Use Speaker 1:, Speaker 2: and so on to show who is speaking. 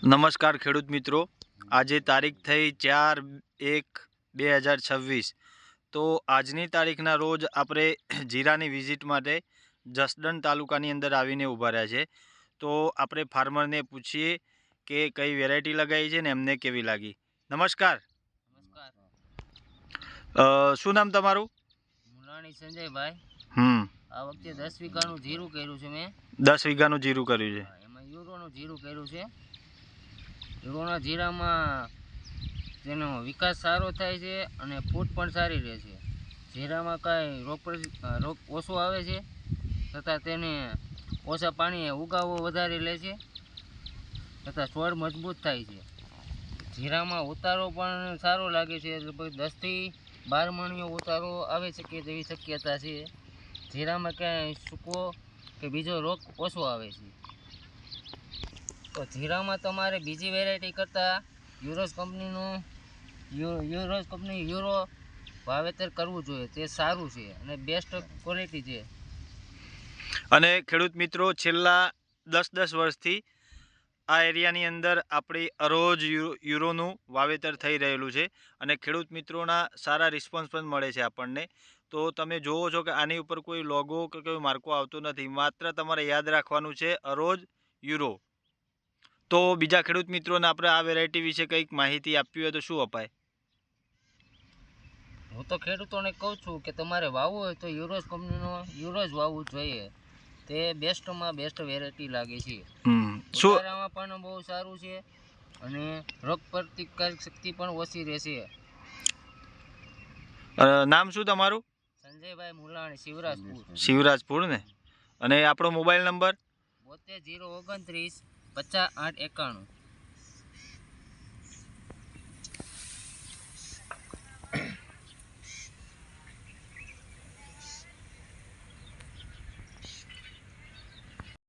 Speaker 1: નમસ્કાર ખેડૂત મિત્રો, આજે તારીખ થઈ 4/1/2026। તો આજની તારીખના રોજ આપણે જીરાની વિઝિટ માટે જસદણ તાલુકાની અંદર આવીને ઊભા રહ્યા છે। તો આપણે ફાર્મરને પૂછીએ કે કઈ વેરાયટી લગાવી છે ને એમને કેવી લાગી। નમસ્કાર। શું નામ તમારું?
Speaker 2: મુલાણી સંજયભાઈ। આ વખતે 10 વીઘાનું જીરું કર્યું છે મેં।
Speaker 1: 10 વીઘાનું જીરું કર્યું છે,
Speaker 2: એમાં યુરોનું જીરું કર્યું છે। યુરોના જીરામાં તેનો વિકાસ સારો થાય છે અને ફૂટ પણ સારી રહે છે। જીરામાં કાંઈ રોગ ઓછો આવે છે, તથા તેને ઓછા પાણીએ ઉગાવો વધારે લે છે, તથા છોડ મજબૂત થાય છે। જીરામાં ઉતારો પણ સારો લાગે છે, લગભગ 10 થી 12 મણીનો ઉતારો આવે શકે તેવી શક્યતા છે। જીરામાં ક્યાંય સૂકવો કે બીજો રોગ ઓછો આવે છે। તો જીરામાં તમારે બીજી વેરાયટી કરતાં યુરોસ કંપની યુરો વાવેતર કરવું જોઈએ, તે સારું છે અને બેસ્ટ ક્વોલિટી છે।
Speaker 1: અને ખેડૂત મિત્રો, છેલ્લા 10 વર્ષથી આ એરિયાની અંદર આપણી અરોજ યુરોનું વાવેતર થઈ રહેલું છે અને ખેડૂત મિત્રોના સારા રિસ્પોન્સ પણ મળે છે આપણને। તો તમે જોવો છો કે આની ઉપર કોઈ લોગો કે કોઈ માર્કો આવતો નથી, માત્ર તમારે યાદ રાખવાનું છે અરોજ યુરો। તો બીજા ખેડૂત મિત્રોને આપણે આ વેરાયટી વિશે કંઈક માહિતી આપવી હોય તો શું અપાય?
Speaker 2: હું તો ખેડૂતોને કહું છું કે તમારે વાવવું હોય તો યુરોસ કંપનીનો યુરોસ વાવવું જોઈએ, તે બેસ્ટમાં બેસ્ટ વેરાયટી લાગે છે। ઉતારામાં પણ બહુ સારું છે અને રોગ પ્રતિકારક શક્તિ પણ ઓછી રહેશે।
Speaker 1: નામ શું તમારું?
Speaker 2: સંજયભાઈ મુલાણી,
Speaker 1: શિવરાજપુર ને? અને આપણો મોબાઈલ નંબર?
Speaker 2: 72 029 50 8 91।